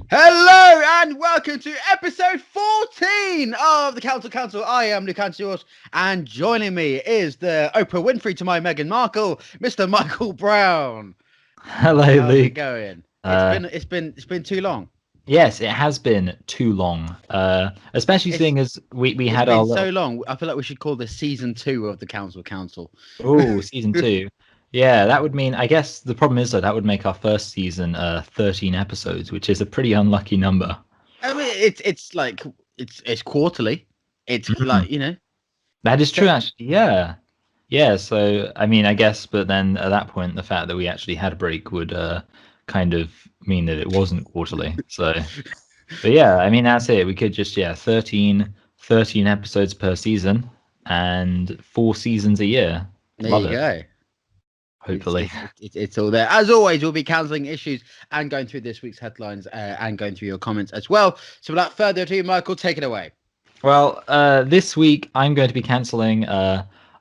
Hello and welcome to episode 14 of the Council. I am Luke Antios, and joining me is the Oprah Winfrey to my Meghan Markle, Mr. Michael Brown. Hello, How's it Luke. going? It's Uh, been it's been too long. yes, it has been too long. Especially It's seeing as we it's had been our so little long. I feel like we should call this season 2 of the Council. season two. Yeah, that would mean I guess the problem is that would make our first season 13 episodes, which is a pretty unlucky number. I mean, it's like it's quarterly. It's Mhm. like That is true, te- actually. Yeah, yeah. So I mean, I guess, but then at that point, the fact that we actually had a break would kind of mean that it wasn't quarterly. So. But yeah, I mean that's it. We could just 13 episodes per season and 4 seasons a year. there Love you it. go. It's Hopefully. it's it's all there. As always, we'll be cancelling issues and going through this week's headlines and going through your comments as well. So without further ado, Michael, take it away. Well, this week I'm going to be cancelling.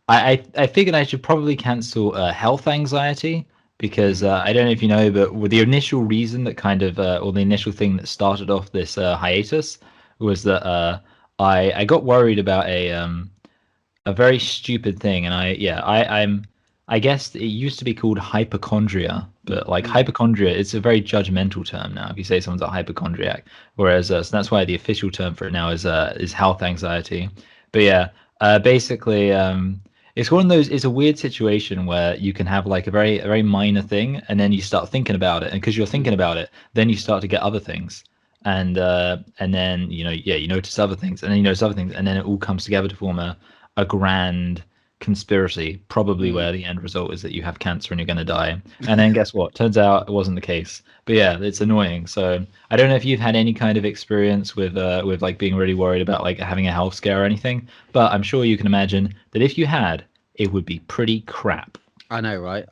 I figured I should probably cancel health anxiety because Mm. I don't know if you know, but with the initial reason that kind of or the initial thing that started off this hiatus was that I got worried about a very stupid thing, and I guess it used to be called hypochondria, but like Mm. hypochondria, it's a very judgmental term now if you say someone's a hypochondriac, whereas so that's why the official term for it now is health anxiety. But yeah, basically it's one of those, it's a weird situation where you can have like a very minor thing and then you start thinking about it, and because you're thinking Mm. about it then you start to get other things, and then you notice other things, and then you notice other things, and then it all comes together to form a grand conspiracy, probably Mm. where the end result is that you have cancer and you're going to die. And then guess what? Turns out it wasn't the case. But yeah, it's annoying. So I don't know if you've had any kind of experience with like being really worried about like having a health scare or anything, but I'm sure you can imagine that if you had, it would be pretty crap. I know, right?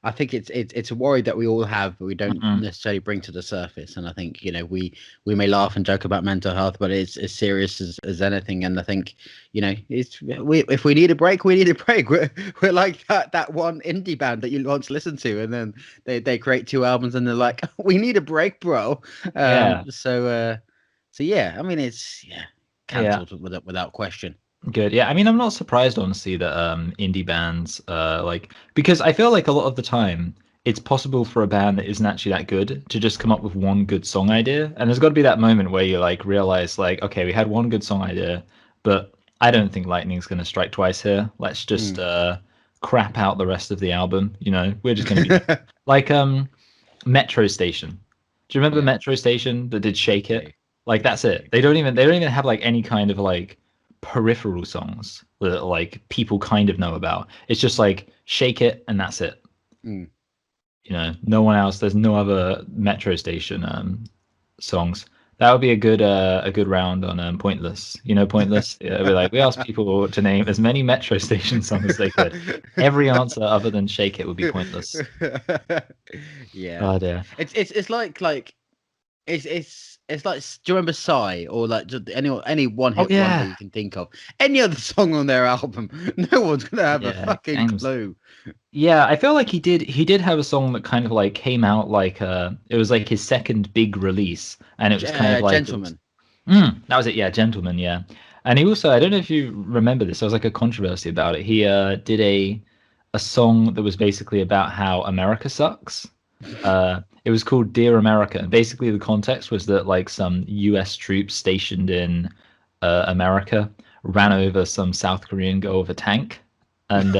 I think it's a worry that we all have, but we don't Mm-mm. necessarily bring to the surface. And I think we may laugh and joke about mental health, but it's as serious as anything. And I think it's we if we need a break, we need a break. We're like that one indie band that you once listened to, and then they create 2 albums, and they're like, we need a break, bro. Yeah. So yeah, I mean it's Yeah. cancelled without question. Good. Yeah, I mean, I'm not surprised, honestly, that indie bands like, because I feel like a lot of the time it's possible for a band that isn't actually that good to just come up with one good song idea, and there's got to be that moment where you like realize like, okay, we had one good song idea, but I don't think lightning's going to strike twice here. Let's just Mm. crap out the rest of the album. We're just going to be like Metro Station. Do you remember Yeah. Metro Station that did Shake It? Okay. Like that's it. They don't even have like any kind of like peripheral songs that like people kind of know about. It's just like Shake It and that's it. Mm. No one else. There's no other Metro Station songs. That would be a good round on Pointless. Pointless. Yeah, we asked people to name as many Metro Station songs as they could. Every answer other than Shake It would be pointless. Yeah, Oh dear. it's like it's like, do you remember Psy, or like just any one Oh hit wonder yeah. you can think of? Any other song on their album, no one's gonna have a Yeah. fucking Gangnam. clue. Yeah, I feel like he did have a song that kind of like came out like it was like his second big release, and it was kind of like Gentleman. that was it, yeah, Gentleman, yeah. And he also, I don't know if you remember this, there was like a controversy about it. He did a song that was basically about how America sucks. It was called Dear America, and basically the context was that like some US troops stationed in America ran over some South Korean girl with a tank, and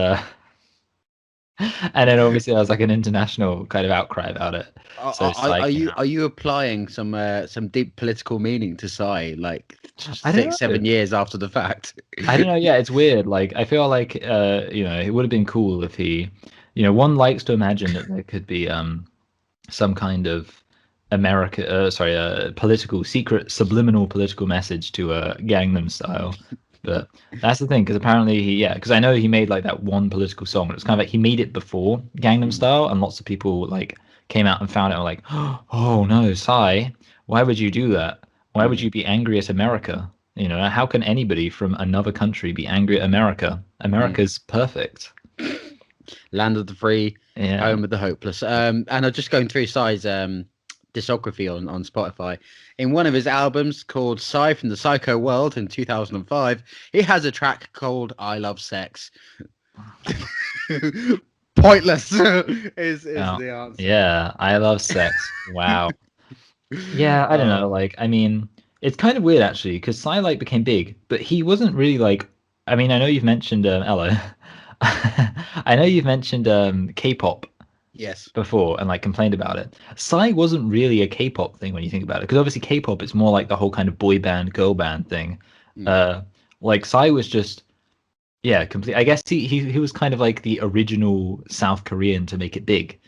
and then obviously there was like an international kind of outcry about it. So Psy Are came you out. are you applying some deep political meaning to Psy, like I just don't six, know. 7 years after the fact? I don't know. Yeah, it's weird. Like I feel like it would have been cool if he, one likes to imagine that there could be some kind of political secret subliminal political message to Gangnam Style. But that's the thing, because apparently because I know he made like that one political song. It's kind of like he made it before Gangnam Mm, Style, and lots of people like came out and found it and were like, oh no, Psy, why would you do that? Why would mm, you be angry at America? How can anybody from another country be angry at America? mm. America's perfect. Land of the free, Yeah. home of the hopeless. And I'm just going through Psy's discography on Spotify. In one of his albums called Psy from the Psycho World in 2005, he has a track called I Love Sex. Pointless is Oh, the answer. yeah, I love sex. Wow. Yeah, I don't know. Oh, Like, I mean, it's kind of weird actually, because Psy like became big, but he wasn't really like. I mean, I know you've mentioned Ella. I know you've mentioned K-pop yes. before and like complained about it. Psy wasn't really a K-pop thing when you think about it, because obviously K-pop it's more like the whole kind of boy band, girl band thing. Mm, Uh, like Psy was just yeah, complete. I guess he was kind of like the original South Korean to make it big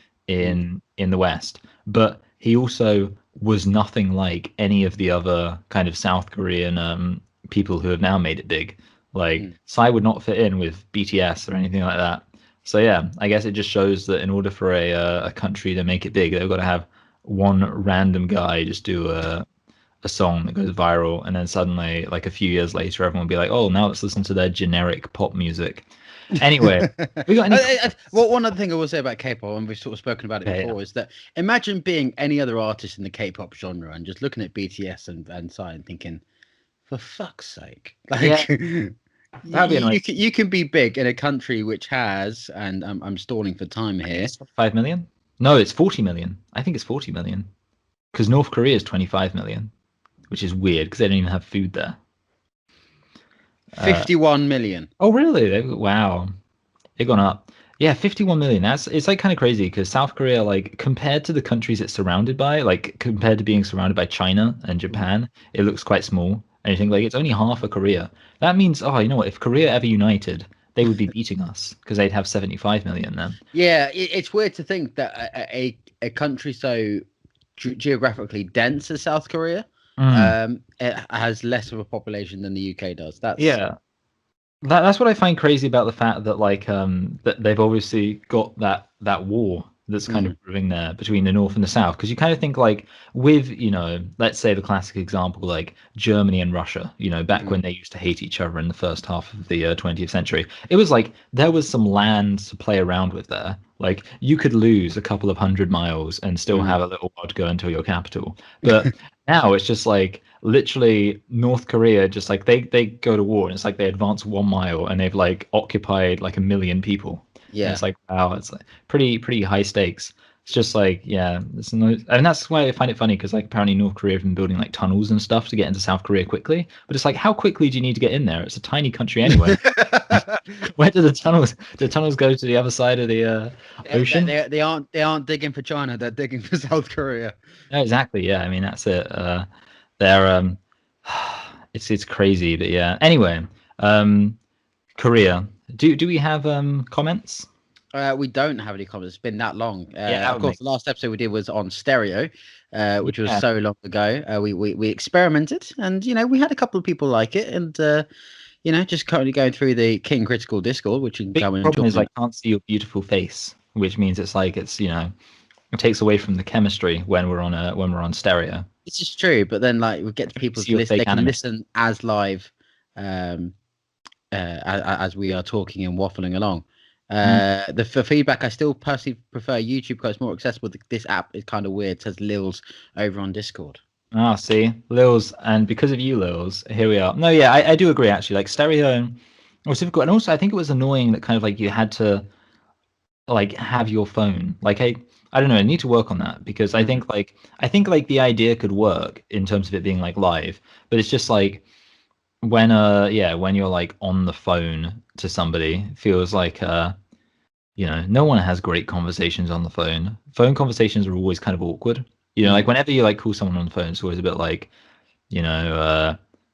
mm, in the West, but he also was nothing like any of the other kind of South Korean people who have now made it big. Like mm. Psy would not fit in with BTS or anything like that. So yeah, I guess it just shows that in order for a country to make it big, they've got to have one random guy just do a song that goes viral, and then suddenly, like a few years later, everyone will be like, "Oh, now let's listen to their generic pop music." Anyway, we got any comments? Well, one other thing I will say about K-pop, and we've sort of spoken about it Okay, yeah. before, is that imagine being any other artist in the K-pop genre and just looking at BTS and Psy and thinking, for fuck's sake, Yeah, like that'd be annoying. you can be big in a country which has, and I'm stalling for time I think here. it's 5 million. No, it's 40 million. I think it's 40 million because North Korea is 25 million, which is weird because they don't even have food there. 51 million. Oh, really? Wow. It gone up. Yeah, 51 million. That's it's like kind of crazy because South Korea, like compared to the countries it's surrounded by, like compared to being surrounded by China and Mm. Japan, it looks quite small. And you think like it's only half of Korea. That means, oh, you know what? If Korea ever united, they would be beating us because they'd have 75 million then. Yeah, it's weird to think that a country so geographically dense as South Korea, Mm. it has less of a population than the UK does. That's Yeah. That's what I find crazy about the fact that like that they've obviously got that war that's kind mm, of brewing there between the north and the south because you kind of think like with let's say the classic example like Germany and Russia back when mm, they used to hate each other in the first half of the 20th century, it was like there was some land to play around with there. Like you could lose a couple of 100 miles and still mm. have a little while to go until your capital, but now it's just like literally North Korea just like they go to war and it's like they advance 1 mile and they've like occupied like a million people. And Yeah. it's like wow, it's like pretty high stakes. It's just like yeah, it's no, and that's why I find it funny because like apparently North Korea have been building like tunnels and stuff to get into South Korea quickly. But it's like how quickly do you need to get in there? It's a tiny country anyway. Where do the tunnels go to the other side of the ocean? They aren't digging for China. They're digging for South Korea. No, exactly. Yeah, I mean that's it. They're it's crazy, but yeah. Anyway, um, Korea. Do we have comments? We don't have any comments. It's been that long. Yeah, that Of would course, make the last episode we did was on stereo, which was yeah. so long ago. We experimented, and we had a couple of people like it, and just currently going through the King Critical Discord, which you can Big go and problem is join. I can't see your beautiful face, which means it's like it takes away from the chemistry when we're on stereo. This is true, but then like we get to I can see people's your list, fake they can anime. listen as live, um, as we are talking and waffling along. Mm. For feedback, I still personally prefer YouTube because it's more accessible. This app is kind of weird. It says Lils over on Discord. Ah, see, Lils, and because of you, Lils, here we are. No, yeah, I do agree actually. Like stereo was difficult, and also I think it was annoying that kind of like you had to like have your phone. Like I don't know, I need to work on that because Mm, I think like the idea could work in terms of it being like live, but it's just like when yeah, when you're like on the phone to somebody, it feels like no one has great conversations on the phone. Phone conversations are always kind of awkward. Like mm, whenever you like call someone on the phone, it's always a bit like,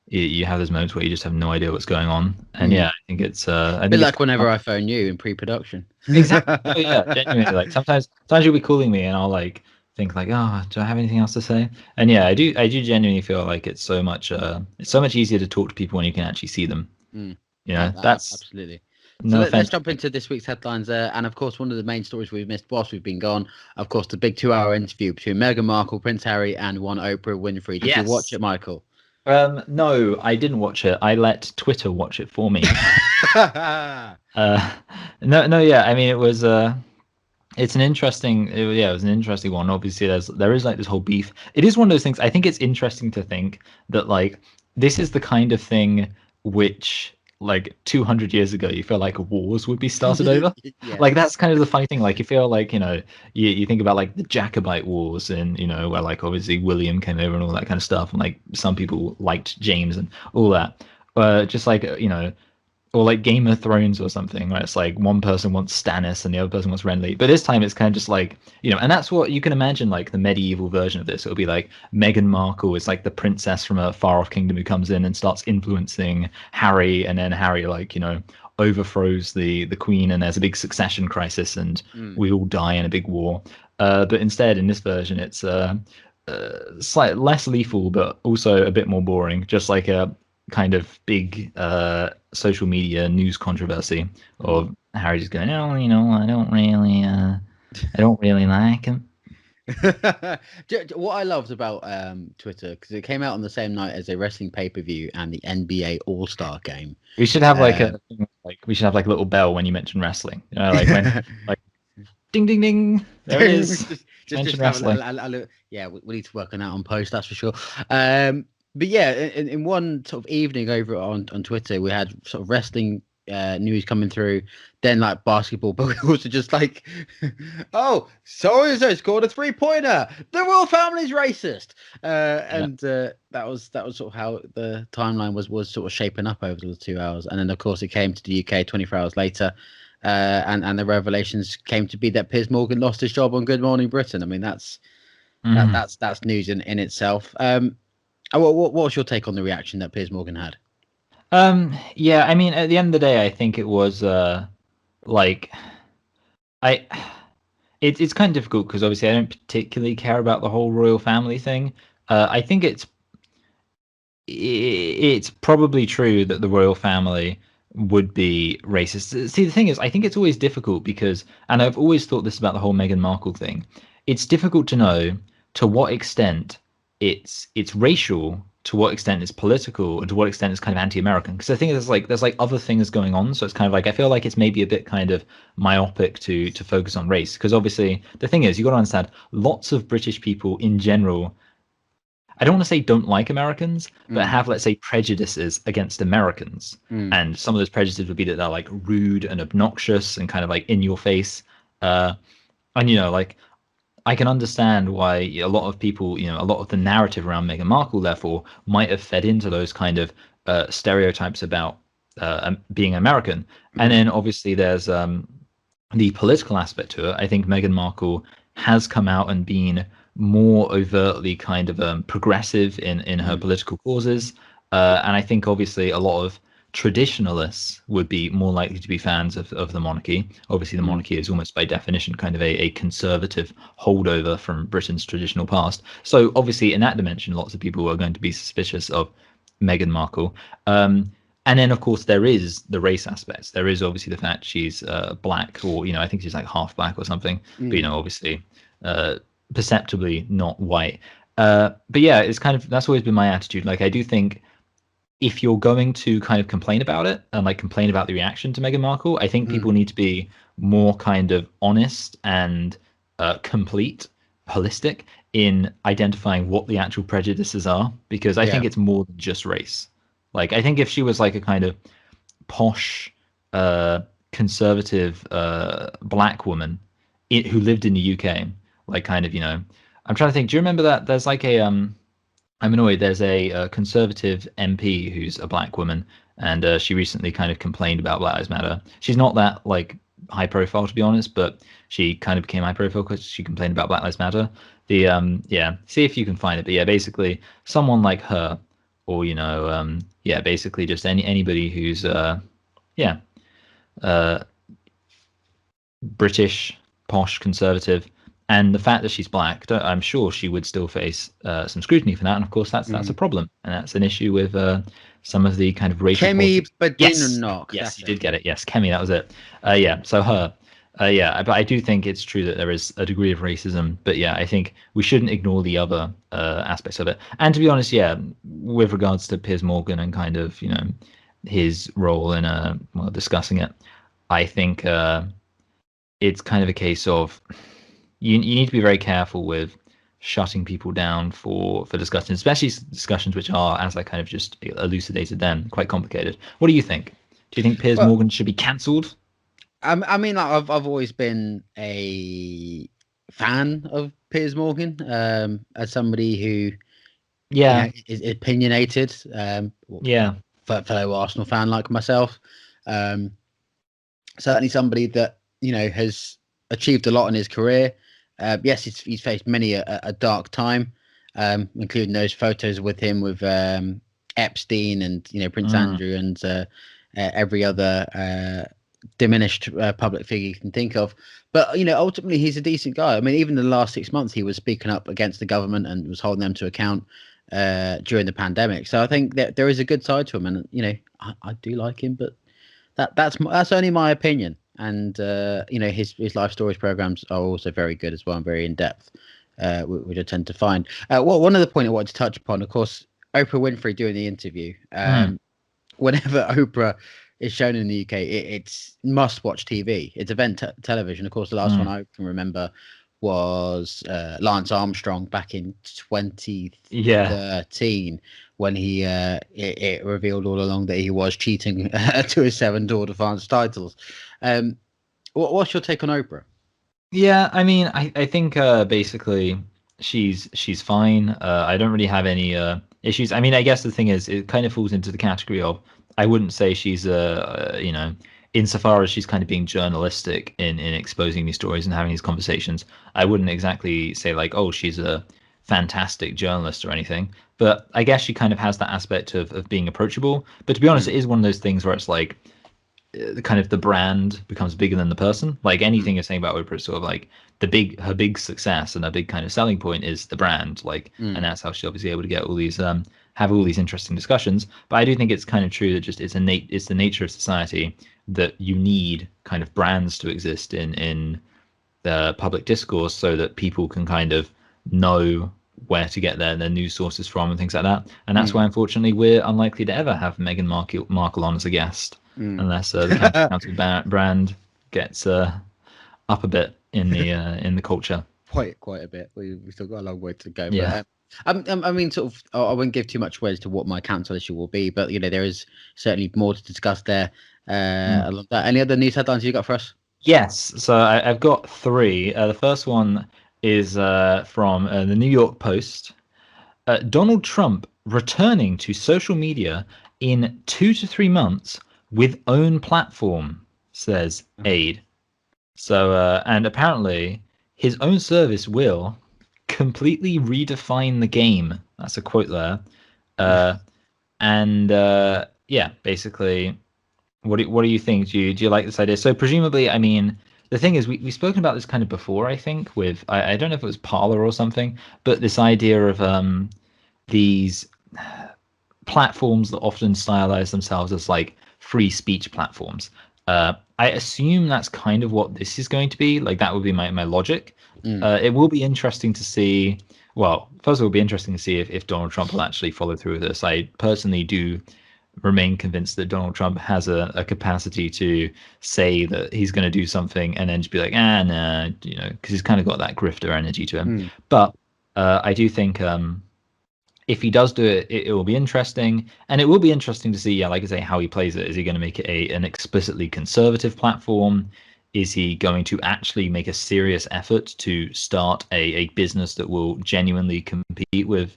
you have those moments where you just have no idea what's going on. And yeah, mm. I Bit think it's like quite whenever fun. I phone you in pre-production. Exactly. No, yeah, genuinely. Like sometimes you'll be calling me and I'll like think like, oh, do I have anything else to say? And yeah, I do genuinely feel like it's so much easier to talk to people when you can actually see them. Mm. That's Absolutely. So no let's offense. jump into this week's headlines. And of course, one of the main stories we've missed whilst we've been gone, of course, the big 2 hour interview between Meghan Markle, Prince Harry, and one Oprah Winfrey. Did you watch Yes. it, Michael? No, I didn't watch it. I let Twitter watch it for me. Uh, no, yeah. I mean, It's an interesting, yeah, it was an interesting one. Obviously, there is like this whole beef. It is one of those things. I think it's interesting to think that like this is the kind of thing which like 200 years ago you feel like wars would be started over. Yeah. Like that's kind of the funny thing. Like you feel like you think about like the Jacobite wars and where like obviously William came over and all that kind of stuff, and like some people liked James and all that. Just like or like Game of Thrones or something, where it's like one person wants Stannis and the other person wants Renly. But this time it's kind of just like, and that's what you can imagine like the medieval version of this. It'll be like Meghan Markle is like the princess from a far off kingdom who comes in and starts influencing Harry, and then Harry like, overthrows the queen and there's a big succession crisis and Mm. we all die in a big war. But instead in this version it's slightly less lethal but also a bit more boring, just like a kind of big social media news controversy Mm. of Harry just going, oh, I don't really like him. What I loved about Twitter, because it came out on the same night as a wrestling pay-per-view and the NBA All-Star game. We should have like Uh, a we should have like a little bell when you mention wrestling. Like when like ding ding ding, there it is. just Mention have wrestling. yeah, we need to work on that on post, that's for sure. But yeah, in one sort of evening over on Twitter, we had sort of wrestling news coming through, then like basketball, but we also just like, oh, so and so scored a 3-pointer. The royal family's racist, Yeah. and that was sort of how the timeline was sort of shaping up over the 2 hours, and then of course it came to the UK 24 hours later. And the revelations came to be that Piers Morgan lost his job on Good Morning Britain. I mean, Mhm. that's news in itself. What was your take on the reaction that Piers Morgan had? Yeah, I mean, at the end of the day, I think it was like I it's kind of difficult because obviously I don't particularly care about the whole royal family thing. I think it's probably true that the royal family would be racist. See, the thing is, I think it's always difficult because, and I've always thought this about the whole Meghan Markle thing. It's difficult to know to what extent it's racial, to what extent it's political, and to what extent it's kind of anti-American. Because I think there's like other things going on, so it's kind of like I feel like it's maybe a bit kind of myopic to focus on race. Because obviously the thing is, you got to understand, lots of British people in general, I don't want to say don't like Americans, but Mm, have, let's say, prejudices against Americans. mm, And some of those prejudices would be that they're like rude and obnoxious and kind of like in your face. Uh, and, like I can understand why a lot of people, a lot of the narrative around Meghan Markle, therefore, might have fed into those kind of stereotypes about being American. And mm, then obviously there's the political aspect to it. I think Meghan Markle has come out and been more overtly kind of progressive in her mm, political causes. And I think obviously a lot of traditionalists would be more likely to be fans of the monarchy. Obviously, the mm, monarchy is almost by definition kind of a conservative holdover from Britain's traditional past. So obviously, in that dimension, lots of people are going to be suspicious of Meghan Markle. And then, of course, there is the race aspects. There is obviously the fact she's black, or I think she's like half black or something. But mm. obviously, uh, perceptibly not white. But yeah, it's kind of that's always been my attitude. Like, I do think if you're going to kind of complain about it and like complain about the reaction to Meghan Markle, I think Mm. people need to be more kind of honest and complete, holistic in identifying what the actual prejudices are, because I Yeah. think it's more than just race. Like, I think if she was like a kind of posh, conservative black woman who lived in the UK, like kind of, I'm trying to think. Do you remember that there's like a I'm annoyed. There's a conservative MP who's a black woman, and she recently kind of complained about Black Lives Matter. She's not that like high profile to be honest, but she kind of became high profile because she complained about Black Lives Matter. The yeah, see if you can find it. But yeah, basically someone like her, or yeah, basically just anybody who's yeah, uh British, posh, conservative, and the fact that she's black, I'm sure she would still face some scrutiny for that. And of course, that's a Mm. problem, and that's an issue with some of the kind of racial Kemi politics. Yes, Badenoch. yes, That's you it. did get it. Yes, Kemi, that was it. Yeah, so her. Yeah, but I do think it's true that there is a degree of racism. But yeah, I think we shouldn't ignore the other aspects of it. And to be honest, yeah, with regards to Piers Morgan and kind of his role in well discussing it, I think. it's kind of a case of you need to be very careful with shutting people down for discussions, especially discussions which are, as I kind of just elucidated then, quite complicated. What do you think? Do you think Piers Well, Morgan should be cancelled? I mean, like, I've always been a fan of Piers Morgan, as somebody who, Yeah, is opinionated, yeah, fellow Arsenal fan like myself. Um, Certainly somebody that has achieved a lot in his career. Yes, he's faced many a dark time, including those photos with him with Epstein and Prince mm, Andrew and every other diminished public figure you can think of. But ultimately, he's a decent guy. I mean, even in the last 6 months, he was speaking up against the government and was holding them to account during the pandemic. So I think that there is a good side to him, and I do like him, but that's only my opinion. And his life stories programs are also very good as well and very in depth, which I tend to find. Well, one other point I wanted to touch upon, of course, Oprah Winfrey doing the interview. mm, Whenever Oprah is shown in the UK, it's must-watch TV. It's event television. Of course, the last one mm. I can remember was Lance Armstrong back in Yeah. 2013 when it revealed all along that he was cheating to his 7 Tour de France titles. What's your take on Oprah? Yeah, I mean, I think basically she's fine. I don't really have any issues. I mean, I guess the thing is, it kind of falls into the category of I wouldn't say she's insofar as she's kind of being journalistic in exposing these stories and having these conversations. I wouldn't exactly say like, oh, she's a fantastic journalist or anything. But I guess she kind of has that aspect of being approachable. But to be honest, Mm, it is one of those things where it's like kind of the brand becomes bigger than the person. Like anything mm, you're saying about Oprah is sort of like her big success and her big kind of selling point is the brand. Like, and mm, that's how she's obviously able to get all these have all these interesting discussions. But I do think it's kind of true that just it's the nature of society that you need kind of brands to exist in the public discourse so that people can kind of know where to get their news sources from and things like that. And that's mm, why, unfortunately, we're unlikely to ever have Meghan Markle on as a guest mm. unless the council brand gets up a bit in the culture. Quite a bit. We've still got a long way to go, but Yeah. I mean, sort of. I wouldn't give too much away as to what my council issue will be, but there is certainly more to discuss there. Mm. Along that. Any other news headlines you got for us? Yes. So I've got three. The first one is from the New York Post. Donald Trump returning to social media in 2 to 3 months with own platform, says Aide. So, and apparently his own service will completely redefine the game. That's a quote there. Uh, and yeah, basically, what do you think? Do you like this idea? So presumably, I mean, the thing is, we've spoken about this kind of before. I think with I don't know if it was Parler or something, but this idea of these platforms that often stylize themselves as like free speech platforms. I assume that's kind of what this is going to be. Like that would be my logic. Mm, It will be interesting to see. Well, first of all, it'll be interesting to see if Donald Trump will actually follow through with this. I personally do remain convinced that Donald Trump has a capacity to say that he's going to do something and then just be like, nah, because he's kind of got that grifter energy to him. mm, But I do think if he does do it, it will be interesting, and it will be interesting to see, yeah, like I say, how he plays it. Is he going to make it an explicitly conservative platform? Is he going to actually make a serious effort to start a business that will genuinely compete with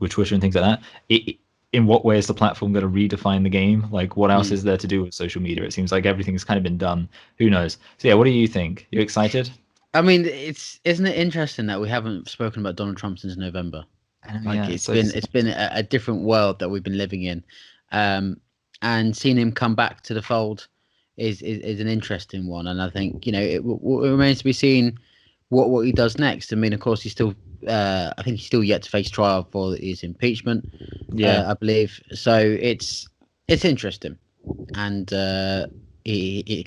Twitter and things like that? In what way is the platform going to redefine the game? Like, what else mm. is there to do with social media? It seems like everything's kind of been done. Who knows? So yeah, what do you think? You excited? I mean, isn't it interesting that we haven't spoken about Donald Trump since November? I know, Like yeah, it's it's so been it's been a different world that we've been living in, um, and seeing him come back to the fold is an interesting one. And I think it remains to be seen what he does next. I mean, of course, I think he's still yet to face trial for his impeachment, yeah. I believe. So it's interesting, and he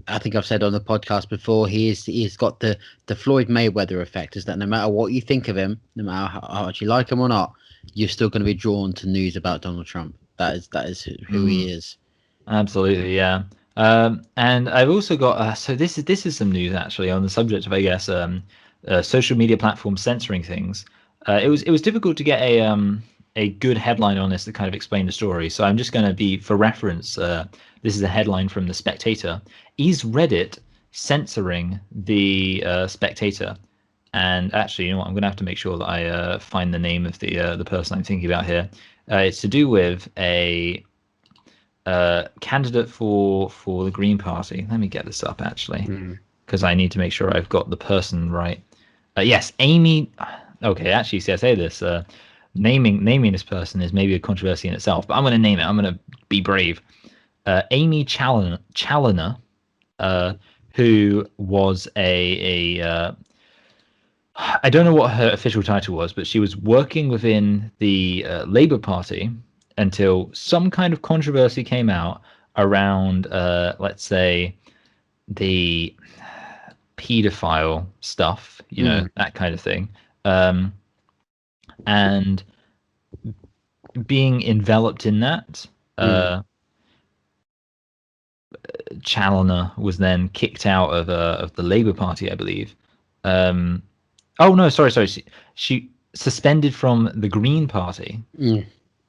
I think I've said on the podcast before, he's got the Floyd Mayweather effect. Is that no matter what you think of him, no matter how much you like him or not, you're still going to be drawn to news about Donald Trump. That is who Mm. he is. Absolutely, yeah. And I've also got so this is some news actually on the subject of, I guess, social media platforms censoring things. It was difficult to get a good headline on this to kind of explain the story. So I'm just going to be for reference. This is a headline from the Spectator. Is Reddit censoring the Spectator? And actually, you know what? I'm going to have to make sure that I find the name of the person I'm thinking about here. It's to do with a candidate for the Green Party. Let me get this up actually, because I need to make sure I've got the person right. Yes, Amy. Okay, actually, see, I say this. Naming this person is maybe a controversy in itself, but I'm going to name it. I'm going to be brave. Amy Challoner, who was a I don't know what her official title was, but she was working within the Labour Party until some kind of controversy came out around, let's say, the pedophile stuff, that kind of thing. And being enveloped in that, Challoner was then kicked out of the Labour Party, I believe. Oh no, sorry. She suspended from the Green Party,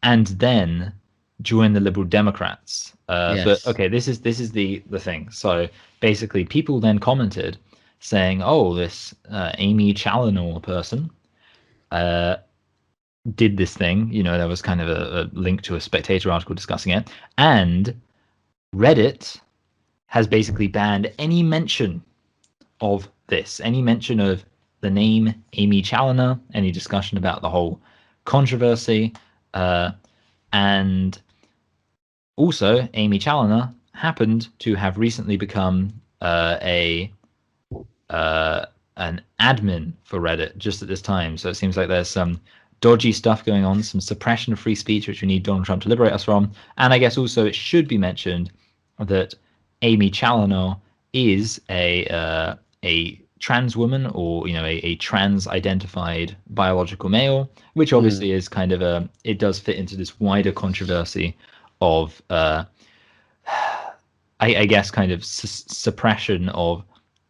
and then joined the Liberal Democrats. But okay, this is the thing. So basically, people then commented saying, "Oh, this Amy Challoner person did this thing." There was kind of a link to a Spectator article discussing it, and Reddit has basically banned any mention of this, any mention of the name Amy Challoner, any discussion about the whole controversy, and also Amy Challoner happened to have recently become an admin for Reddit just at this time. So it seems like there's some dodgy stuff going on, some suppression of free speech, which we need Donald Trump to liberate us from. And I guess also it should be mentioned that Amy Challoner is a trans woman, or a trans identified biological male, which obviously is kind of it does fit into this wider controversy of I guess kind of suppression of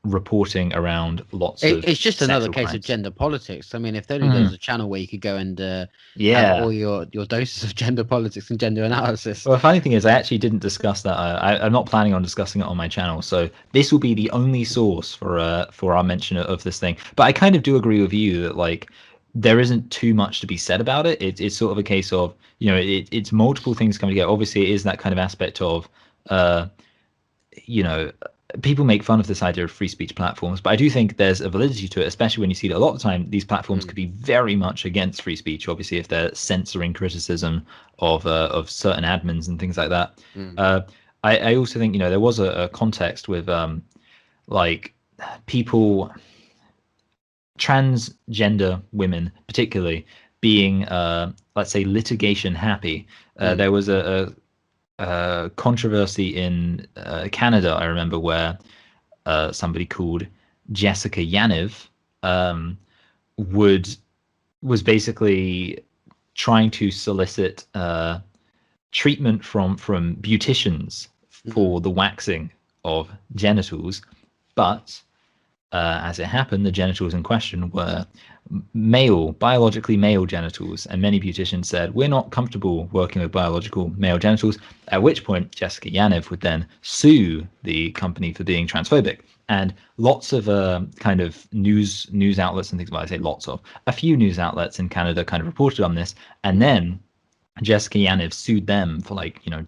reporting around lots of it's just another case crimes. of gender politics. I mean, if only there was a channel where you could go and have all your doses of gender politics and gender analysis. Well, the funny thing is, I actually didn't discuss that. I'm not planning on discussing it on my channel, so this will be the only source for our mention of this thing. But I kind of do agree with you that, like, there isn't too much to be said about it. It's sort of a case of, it's multiple things coming together. Obviously, it is that kind of aspect of, people make fun of this idea of free speech platforms, but I do think there's a validity to it, especially when you see that a lot of the time these platforms could be very much against free speech. Obviously, if they're censoring criticism of certain admins and things like that. I also think there was a context with like people, transgender women particularly, being let's say litigation happy. There was a controversy in Canada, I remember, where somebody called Jessica Yaniv was basically trying to solicit treatment from beauticians for the waxing of genitals, but as it happened, the genitals in question were biologically male genitals, and many beauticians said, we're not comfortable working with biological male genitals, at which point Jessica Yaniv would then sue the company for being transphobic. And lots of kind of news outlets and things, well, I say lots of, a few news outlets in Canada kind of reported on this, and then Jessica Yaniv sued them for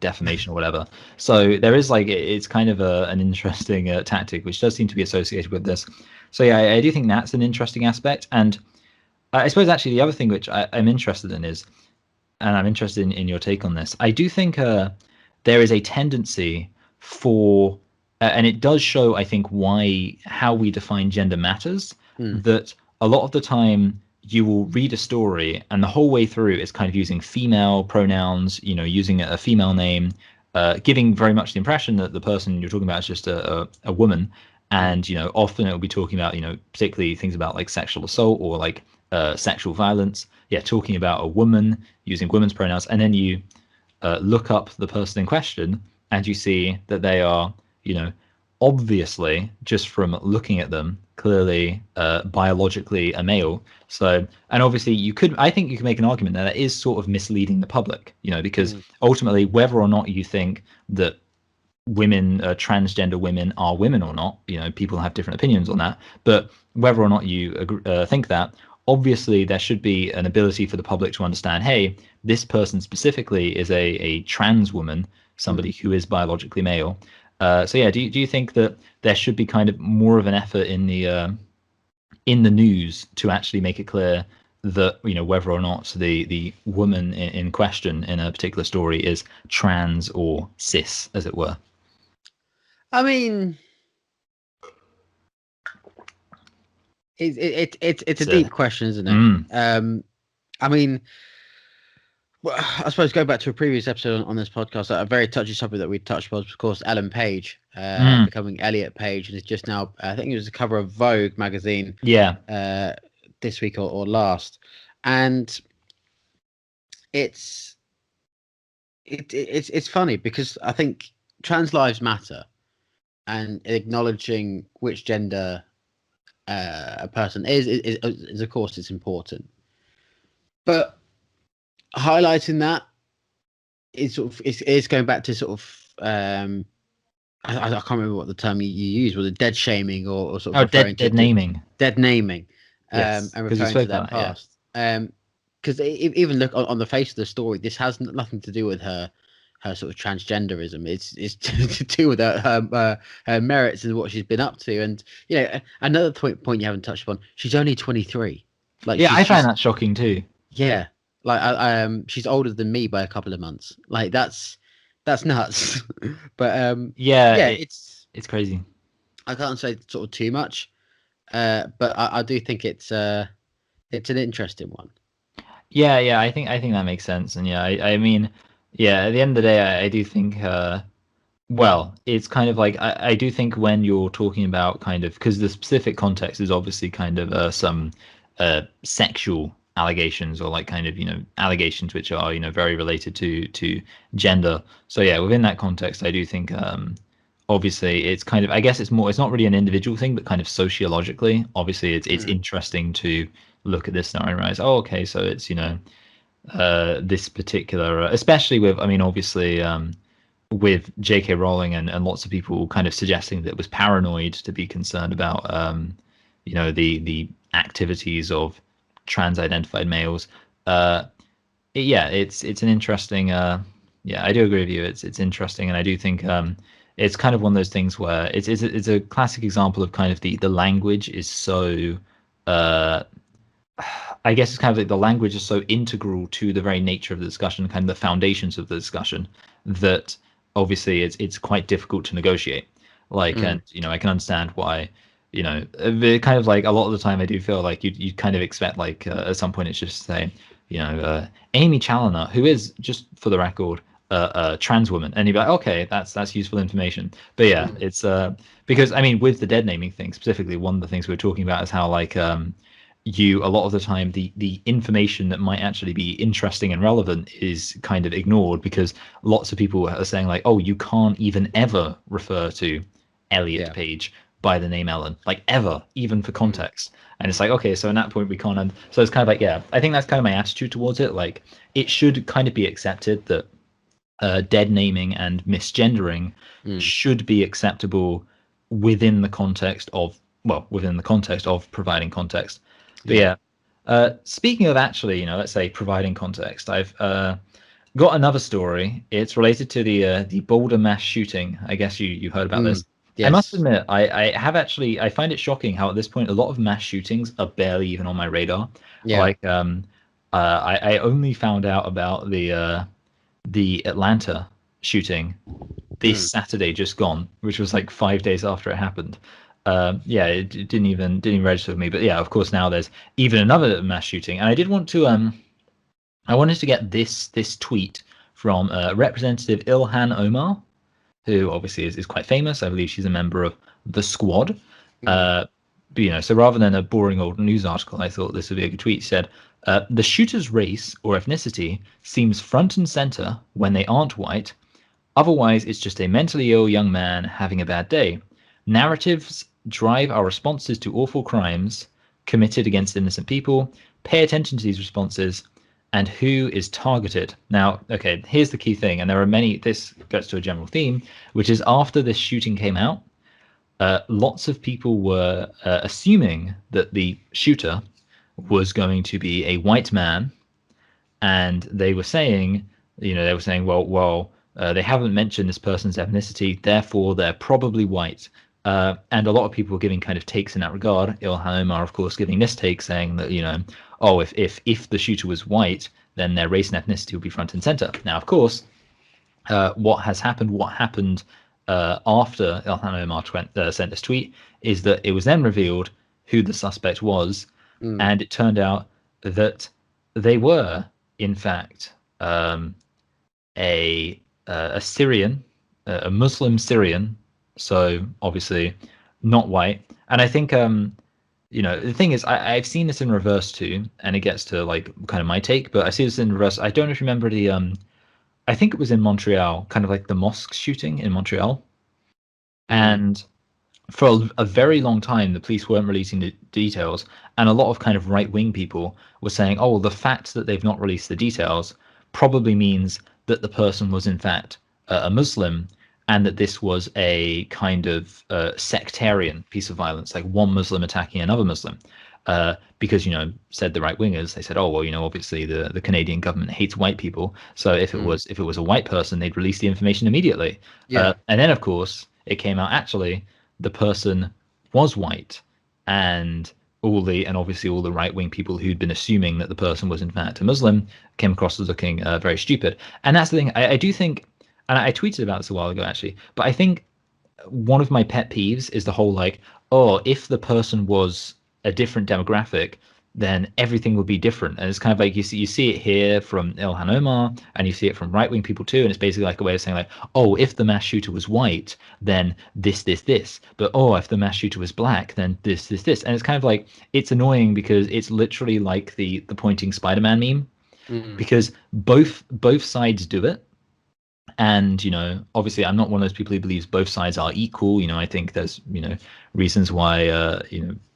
defamation or whatever. So there is it's kind of an interesting tactic, which does seem to be associated with this. So yeah, I do think that's an interesting aspect. And I suppose actually the other thing which I'm interested in is, and I'm interested in your take on this, I do think there is a tendency for, and it does show, I think, how we define gender matters, that a lot of the time you will read a story and the whole way through it's kind of using female pronouns, using a female name, giving very much the impression that the person you're talking about is just a woman. And, often it will be talking about, particularly things about like sexual assault or like sexual violence. Yeah, talking about a woman using women's pronouns. And then you look up the person in question and you see that they are, obviously, just from looking at them, clearly biologically a male. So, and obviously I think you can make an argument that is sort of misleading the public, because ultimately, whether or not you think that women, transgender women are women or not, people have different opinions on that, but whether or not you think that, obviously there should be an ability for the public to understand, hey, this person specifically is a trans woman, somebody who is biologically male. So yeah, do you think that there should be kind of more of an effort in the news to actually make it clear that whether or not the woman in question in a particular story is trans or cis, as it were? I mean, it's a deep question, isn't it? I mean, well, I suppose going back to a previous episode on this podcast, a very touchy topic that we touched was, of course, Ellen Page becoming Elliot Page, and it's just now, I think it was the cover of Vogue magazine, this week or last, and it's funny because I think trans lives matter, and acknowledging which gender a person is of course it's important, but highlighting that is sort of it's going back to sort of I can't remember what the term you used, was it dead shaming or sort of referring dead naming, and referring to that past. Because even look on the face of the story, this has nothing to do with her sort of transgenderism. It's to do with her merits and what she's been up to. And another point you haven't touched upon, she's only 23. Like, I find that shocking too. Yeah, like she's older than me by a couple of months. Like that's nuts. But it's crazy. I can't say sort of too much, but I do think it's an interesting one. Yeah, I think that makes sense. And I mean, at the end of the day, I do think well, it's kind of like I do think when you're talking about kind of, because the specific context is obviously kind of some sexual allegations, or like kind of allegations which are very related to gender. So yeah, within that context, I do think obviously it's kind of, I guess it's not really an individual thing, but kind of sociologically, obviously it's interesting to look at this scenario and realize, oh, okay, so it's this particular, especially with, I mean, obviously with J.K. Rowling and lots of people kind of suggesting that it was paranoid to be concerned about the activities of trans-identified males. It's an interesting. I do agree with you. It's interesting, and I do think it's kind of one of those things where it's a classic example of kind of the language is so. I guess it's kind of like the language is so integral to the very nature of the discussion, kind of the foundations of the discussion, that obviously it's quite difficult to negotiate. Like, and I can understand why. Kind of like a lot of the time I do feel like you kind of expect like at some point it's just say, Amy Challoner, who is, just for the record, a trans woman, and you'd be like, okay, that's useful information. But yeah, it's because I mean, with the dead naming thing specifically, one of the things we were talking about is how like a lot of the time the information that might actually be interesting and relevant is kind of ignored, because lots of people are saying like, oh, you can't even ever refer to Elliot Page by the name Ellen, like ever, even for context. And it's like, okay, so in that point we can't. So it's kind of like, I think that's kind of my attitude towards it. Like, it should kind of be accepted that dead naming and misgendering should be acceptable within the context of providing context. But speaking of actually, let's say providing context, I've got another story. It's related to the Boulder mass shooting. I guess you heard about this. Yes. I must admit, I find it shocking how at this point a lot of mass shootings are barely even on my radar. Yeah. Like I only found out about the Atlanta shooting this Saturday just gone, which was like 5 days after it happened. It didn't even register with me. But yeah, of course now there's even another mass shooting, and I did want to I wanted to get this tweet from Representative Ilhan Omar, who obviously is quite famous. I believe she's a member of the Squad. But so rather than a boring old news article, I thought this would be a good tweet. She said, the shooter's race or ethnicity seems front and center when they aren't white, Otherwise, it's just a mentally ill young man having a bad day. Narratives drive our responses to awful crimes committed against innocent people. Pay attention to these responses and who is targeted. Now, okay, here's the key thing, and there are many, this goes to a general theme, which is after this shooting came out, lots of people were assuming that the shooter was going to be a white man, and they were saying, they haven't mentioned this person's ethnicity, therefore they're probably white. And a lot of people were giving kind of takes in that regard. Ilhan Omar, of course, giving this take, saying that, if the shooter was white, then their race and ethnicity would be front and center. Now, of course, what happened after Ilhan Omar sent this tweet is that it was then revealed who the suspect was, and it turned out that they were, in fact, a Syrian, a Muslim Syrian, so obviously not white. And I think the thing is, I've seen this in reverse too, and it gets to like kind of my take, but I see this in reverse. I don't know if you remember I think it was in Montreal, kind of like the mosque shooting in Montreal. And for a very long time, the police weren't releasing the details, and a lot of kind of right-wing people were saying, oh, well, the fact that they've not released the details probably means that the person was in fact a Muslim, and that this was a kind of sectarian piece of violence, like one Muslim attacking another Muslim. Because, said the right wingers, they said, oh, well, obviously the Canadian government hates white people. So if it was a white person, they'd release the information immediately. And then, of course, it came out actually the person was white, and obviously all the right wing people who'd been assuming that the person was in fact a Muslim came across as looking very stupid. And that's the thing. I do think, and I tweeted about this a while ago actually, but I think one of my pet peeves is the whole like, oh, if the person was a different demographic, then everything would be different. And it's kind of like you see it here from Ilhan Omar, and you see it from right wing people too. And it's basically like a way of saying like, oh, if the mass shooter was white, then this. But oh, if the mass shooter was black, then this. And it's kind of like, it's annoying because it's literally like the pointing Spider-Man meme, because both sides do it. And obviously I'm not one of those people who believes both sides are equal. I think there's reasons why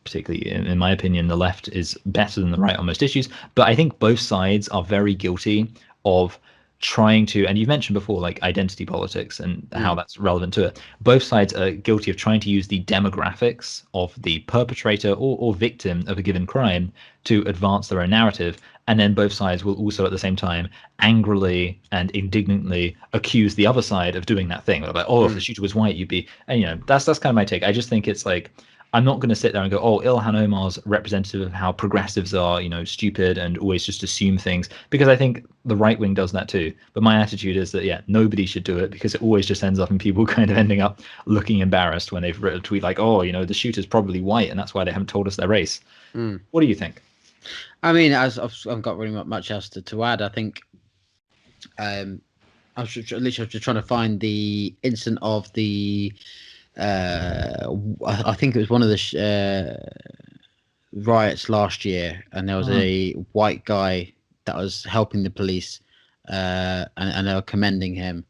particularly in my opinion the left is better than the right on most issues, but I think both sides are very guilty of trying to, and you've mentioned before like identity politics and how that's relevant to it. Both sides are guilty of trying to use the demographics of the perpetrator or victim of a given crime to advance their own narrative. And then both sides will also at the same time angrily and indignantly accuse the other side of doing that thing. Like, oh, if the shooter was white, you'd be, and that's kind of my take. I just think it's like, I'm not going to sit there and go, oh, Ilhan Omar's representative of how progressives are, stupid and always just assume things, because I think the right wing does that too. But my attitude is that, yeah, nobody should do it, because it always just ends up in people kind of ending up looking embarrassed when they've written a tweet like, oh, the shooter's probably white and that's why they haven't told us their race. What do you think? I mean, as I've got really much else to add. I think I was literally just trying to find the incident of the I think it was one of the riots last year, and there was a white guy that was helping the police, and they were commending him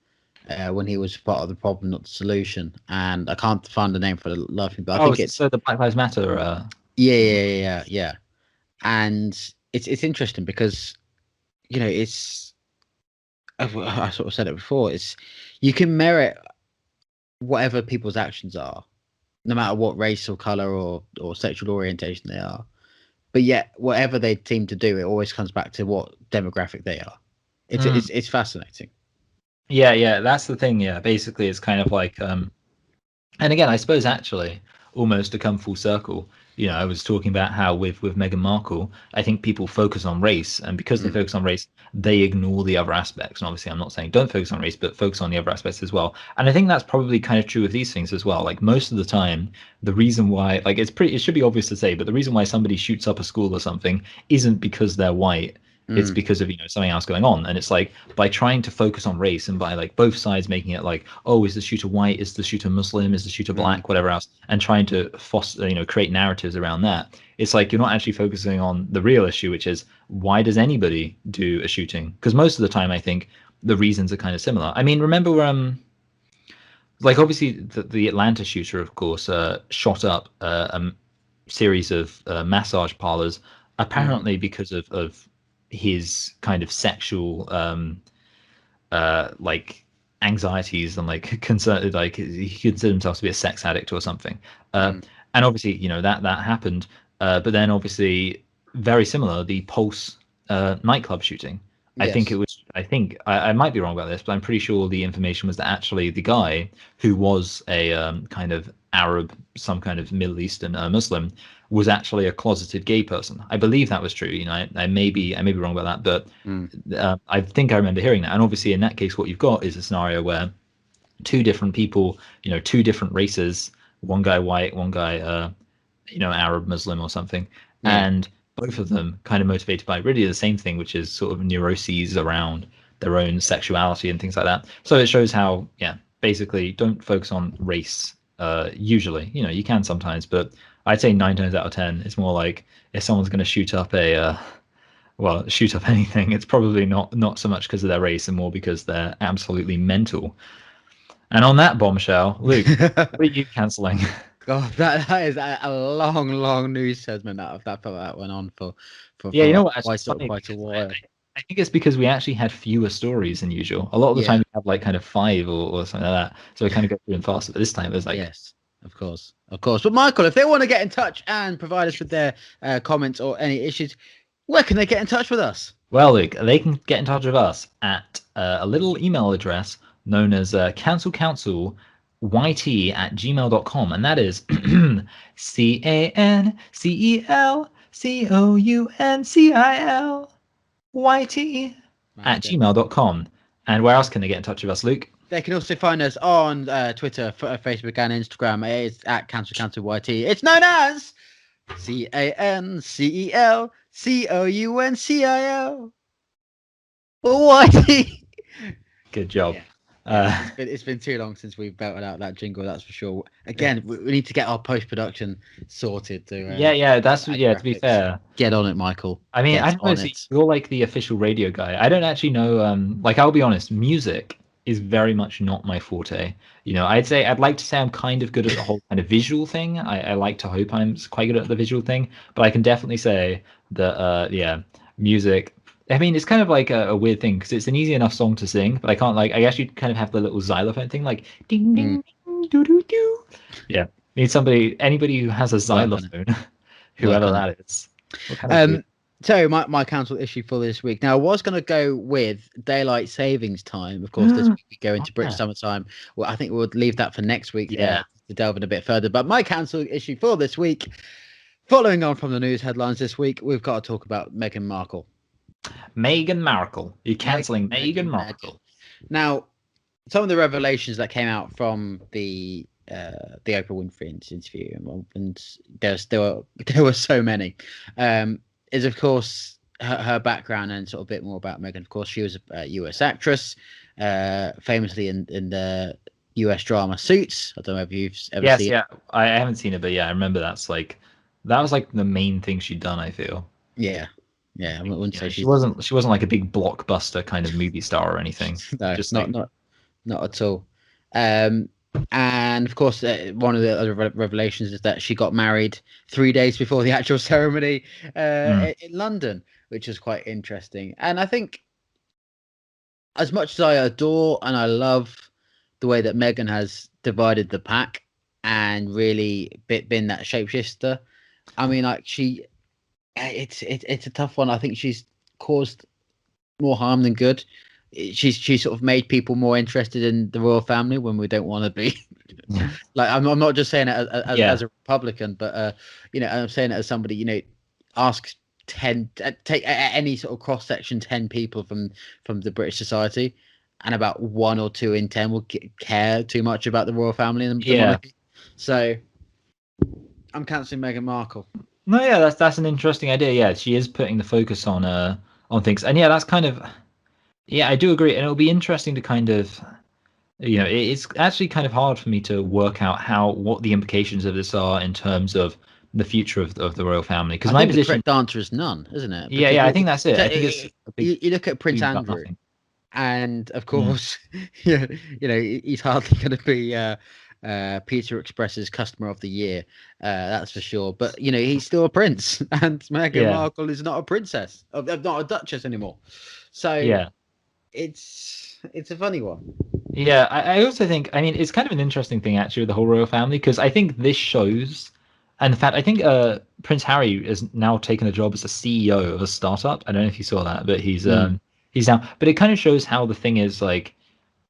when he was part of the problem, not the solution. And I can't find the name for the life of me, but I think it's so the Black Lives Matter. Yeah. And it's interesting because it's, I sort of said it before, it's, you can merit whatever people's actions are, no matter what race or color or sexual orientation they are, but yet whatever they seem to do, it always comes back to what demographic they are. It's fascinating. Yeah, that's the thing. Yeah, basically it's kind of like and again, I suppose actually almost to come full circle, I was talking about how with Meghan Markle, I think people focus on race, and because they focus on race, they ignore the other aspects. And obviously I'm not saying don't focus on race, but focus on the other aspects as well. And I think that's probably kind of true of these things as well. Like most of the time, the reason why, like it should be obvious to say, but the reason why somebody shoots up a school or something isn't because they're white. It's because of something else going on. And it's like, by trying to focus on race and by like both sides making it like, oh, is the shooter white, is the shooter Muslim, is the shooter black, whatever else, and trying to foster, create narratives around that, it's like you're not actually focusing on the real issue, which is, why does anybody do a shooting? Because most of the time I think the reasons are kind of similar. I mean, remember like obviously the Atlanta shooter, of course, shot up a series of massage parlors, apparently because of his kind of sexual like anxieties and like concern, like he considered himself to be a sex addict or something. And obviously, that happened. But then obviously, very similar, the Pulse nightclub shooting. I think it was. I might be wrong about this, but I'm pretty sure the information was that actually the guy who was a kind of Arab, some kind of Middle Eastern Muslim, was actually a closeted gay person. I believe that was true. I may be wrong about that, but I think I remember hearing that. And obviously, in that case, what you've got is a scenario where two different people, two different races, one guy white, one guy, Arab Muslim or something, and both of them kind of motivated by really the same thing, which is sort of neuroses around their own sexuality and things like that. So it shows how, basically don't focus on race. Usually, you can sometimes, but I'd say 9 times out of 10, it's more like if someone's going to shoot up shoot up anything, it's probably not so much because of their race and more because they're absolutely mental. And on that bombshell, Luke, what are you cancelling? God, that is a long news segment that went on for what? quite a while. I think it's because we actually had fewer stories than usual. A lot of the time we have like kind of 5 or something like that, so we kind of go through them faster. But this time it was like, yes, of course. But Michael, if they want to get in touch and provide us with their comments or any issues, where can they get in touch with us? Well, Luke, they can get in touch with us at a little email address known as cancelcouncil@gmail.com, and that is cancelcouncilYT@gmail.com. And where else can they get in touch with us, Luke? They can also find us on Twitter, Facebook, and Instagram. It's at cancelcouncilYT. It's known as cancelcouncil YT. Good job. It's been too long since we've belted out that jingle, that's for sure. Again, we need to get our post-production sorted. To be fair, get on it, Michael. I mean, I don't know, you're like the official radio guy. I don't actually know. Like, I'll be honest, music is very much not my forte. I'd like to say I'm kind of good at the whole kind of visual thing. I like to hope I'm quite good at the visual thing, but I can definitely say that music. I mean, it's kind of like a weird thing because it's an easy enough song to sing, but I can't I actually kind of have the little xylophone thing, like ding ding doo doo doo. Yeah, need anybody who has a xylophone, whoever that is. So my council issue for this week. Now I was going to go with daylight savings time. Of course, this week we go into British summertime. Well, I think we'll leave that for next week. To delve in a bit further. But my council issue for this week, following on from the news headlines this week, we've got to talk about Meghan Markle. Meghan Markle. You're cancelling Meghan Markle. Now, some of the revelations that came out from the Oprah Winfrey interview, and there were so many, is of course her background and sort of a bit more about Meghan. Of course, she was a US actress, famously in the US drama Suits. I don't know if you've ever seen it. I haven't seen it, but I remember that was like the main thing she'd done, I feel. Yeah, I wouldn't say she wasn't like a big blockbuster kind of movie star or anything. No, just not at all. And of course, one of the other revelations is that she got married 3 days before the actual ceremony in London, which is quite interesting. And I think, as much as I adore and I love the way that Meghan has divided the pack and really been that shapeshifter, I mean, like it's a tough one. I think she's caused more harm than good. She sort of made people more interested in the royal family when we don't want to be. Like I'm not just saying it as a Republican, but I'm saying it as somebody, ask 10, take any sort of cross section 10 people from the British society, and about 1 or 2 in 10 will care too much about the royal family and the monarchy. So I'm cancelling Meghan Markle. No, that's an interesting idea. Yeah, she is putting the focus on things, and that's kind of, I do agree, and it'll be interesting to kind of, it's actually kind of hard for me to work out what the implications of this are in terms of the future of the royal family. Because my position, the correct answer is none, isn't it? Because I think that's it. I think it's you look at Prince Andrew. and of Mm. course, yeah, he's hardly going to be Peter Express's customer of the year, that's for sure. But he's still a prince, and Meghan Yeah, Markle is not a princess, not a duchess anymore. So yeah. it's a funny one. Yeah, I also think, I mean, it's kind of an interesting thing actually with the whole royal family because I think this shows, and in fact, I think Prince Harry is now taken a job as a CEO of a startup. I don't know if you saw that, but Mm, he's now, but it kind of shows how the thing is like,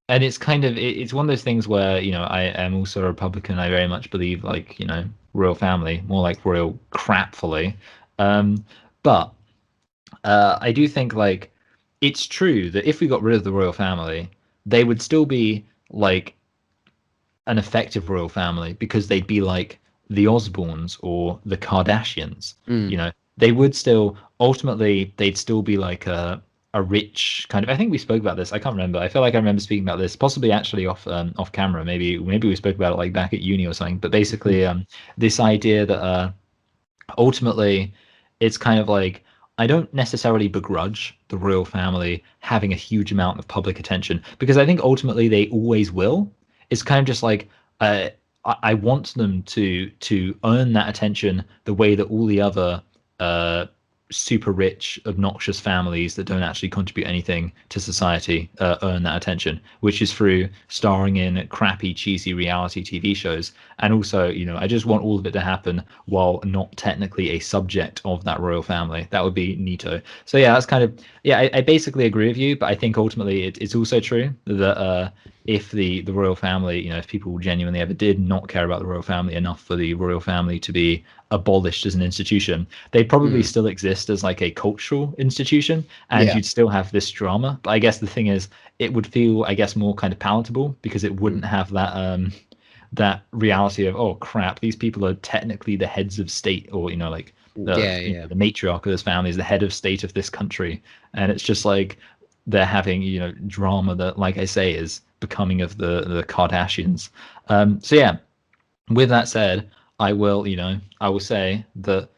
and it's kind of it's one of those things where I am also a Republican. I very much believe like royal family, more like royal crapfully, um, but I do think like it's true that if we got rid of the royal family, they would still be like an effective royal family because they'd be like the Osbournes or the Kardashians. mm, They would still ultimately they'd still be like a rich kind of. I think we spoke about this. I can't remember. I feel like I remember speaking about this, possibly actually off camera. Maybe we spoke about it like back at uni or something. But basically, this idea that ultimately it's kind of like I don't necessarily begrudge the royal family having a huge amount of public attention because I think ultimately they always will. It's kind of just like I want them to earn that attention the way that all the other uh, super rich, obnoxious families that don't actually contribute anything to society earn that attention, which is through starring in crappy, cheesy reality TV shows. And also, I just want all of it to happen while not technically a subject of that royal family. That would be neato. So yeah, that's kind of yeah. I basically agree with you, but I think ultimately it's also true that if the royal family, if people genuinely ever did not care about the royal family enough for the royal family to be abolished as an institution, they'd probably mm. still exist as like a cultural institution, and Yeah, you'd still have this drama. But I guess the thing is, it would feel, I guess, more kind of palatable because it mm. wouldn't have that reality of oh crap, these people are technically the heads of state, or like Yeah, yeah. the matriarch of this family is the head of state of this country, and it's just like they're having drama that, like I say, is becoming of the Kardashians. So yeah, with that said, I will say that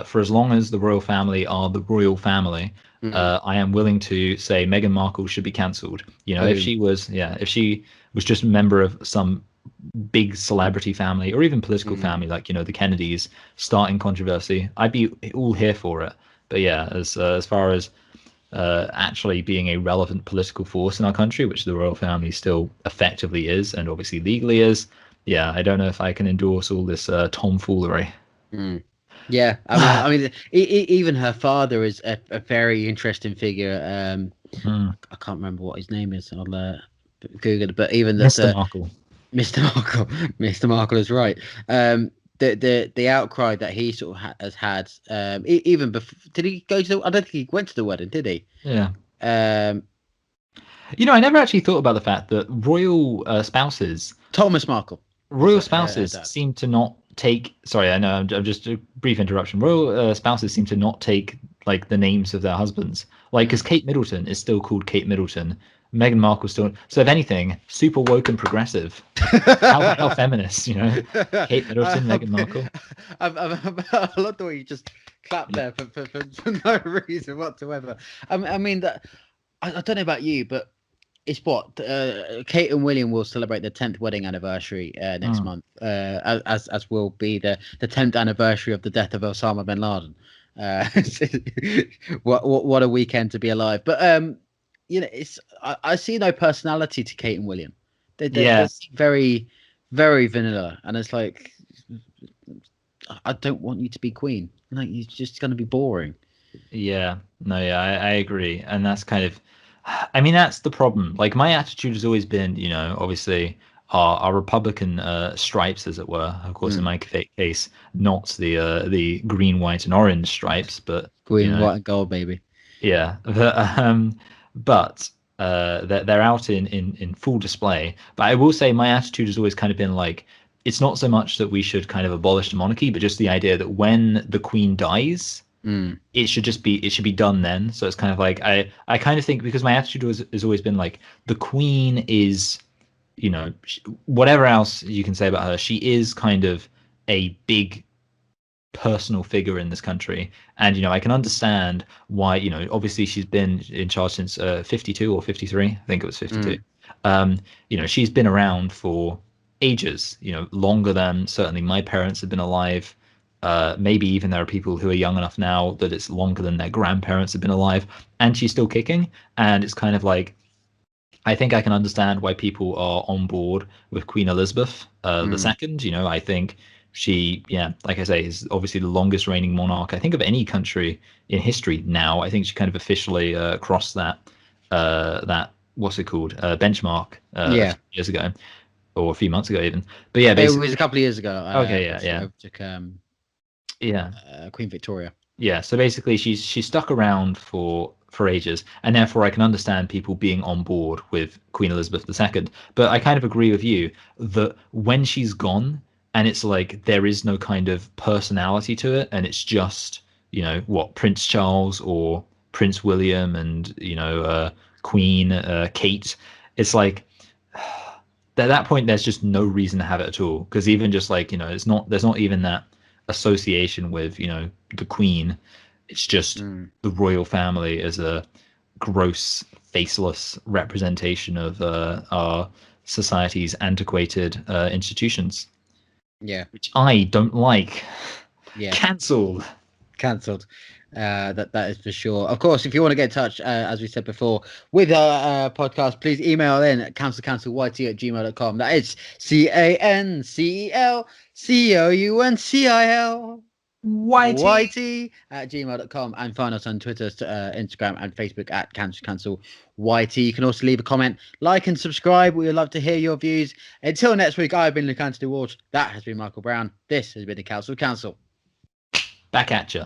for as long as the royal family are the royal family, Mm. I am willing to say Meghan Markle should be cancelled. Boom. If she was just a member of some big celebrity family or even political Mm. family like the Kennedys starting controversy, I'd be all here for it. But yeah, as far as actually being a relevant political force in our country, which the royal family still effectively is, and obviously legally is. Yeah, I don't know if I can endorse all this tomfoolery. Mm. Yeah, I mean, even her father is a very interesting figure. Mm. I can't remember what his name is. I'll Google it. But even Mr. the Markle. Mr. Markle, Mr. Markle is right. The outcry that he sort of has had, even before, did he go to? I don't think he went to the wedding, did he? Yeah. Um, I never actually thought about the fact that Thomas Markle is royal her spouses dad. seem to not take. Sorry, I know I'm just a brief interruption. Royal spouses seem to not take like the names of their husbands. Like, because Mm. Kate Middleton is still called Kate Middleton. Meghan Markle still. So if anything, super woke and progressive. How feminist, Kate Middleton, Meghan Markle. I love the way you just clap there for no reason whatsoever. I mean that I don't know about you, but it's what Kate and William will celebrate their 10th wedding anniversary next Mm. month, as will be the 10th anniversary of the death of Osama bin Laden. Uh, what a weekend to be alive! But it's I see no personality to Kate and William. They Yeah, seem very very vanilla, and it's like I don't want you to be queen. Like you're just going to be boring. yeah, no, yeah, I agree, and that's kind of, I mean, that's the problem. Like my attitude has always been, obviously our Republican stripes, as it were. Of course, in Mm. my case, not the green, white, and orange stripes, but you Green, know, white, and gold, baby. yeah, but they're out in full display. But I will say my attitude has always kind of been like, it's not so much that we should kind of abolish the monarchy, but just the idea that when the Queen dies Mm. it should be done then. So it's kind of like I kind of think because my attitude has always been like the queen is, whatever else you can say about her, she is kind of a big personal figure in this country. And I can understand why. Obviously she's been in charge since 52 or 53. I think it was 52. She's been around for ages. Longer than certainly my parents have been alive. Maybe even there are people who are young enough now that it's longer than their grandparents have been alive, and she's still kicking. And it's kind of like, I think I can understand why people are on board with Queen Elizabeth the second. I think she, yeah, like I say, is obviously the longest reigning monarch, I think, of any country in history now. I think she kind of officially crossed that what's it called, benchmark a few years ago, or a few months ago even. But yeah, It was basically, a couple of years ago. okay, yeah, She yeah, overtook yeah. Queen Victoria. Yeah, so basically she's stuck around for ages, and therefore I can understand people being on board with Queen Elizabeth II. But I kind of agree with you that when she's gone and it's like there is no kind of personality to it, and it's just, what, Prince Charles or Prince William and, Queen Kate, it's like at that point there's just no reason to have it at all, because even just like, there's not even that association with, the Queen. It's just the royal family as a gross, faceless representation of our society's antiquated institutions, Yeah. which I don't like. Yeah. Cancelled. That is for sure. Of course, if you want to get in touch, as we said before, with our podcast, please email in at cancelcouncil@gmail.com. That is CANCELCOUNCIL Whitey. YT@gmail.com, and find us on Twitter, Instagram, and Facebook at Cancel YT. You can also leave a comment, like, and subscribe. We would love to hear your views. Until next week, I've been Luke Anthony Walsh. That has been Michael Brown. This has been the Council. Back at you.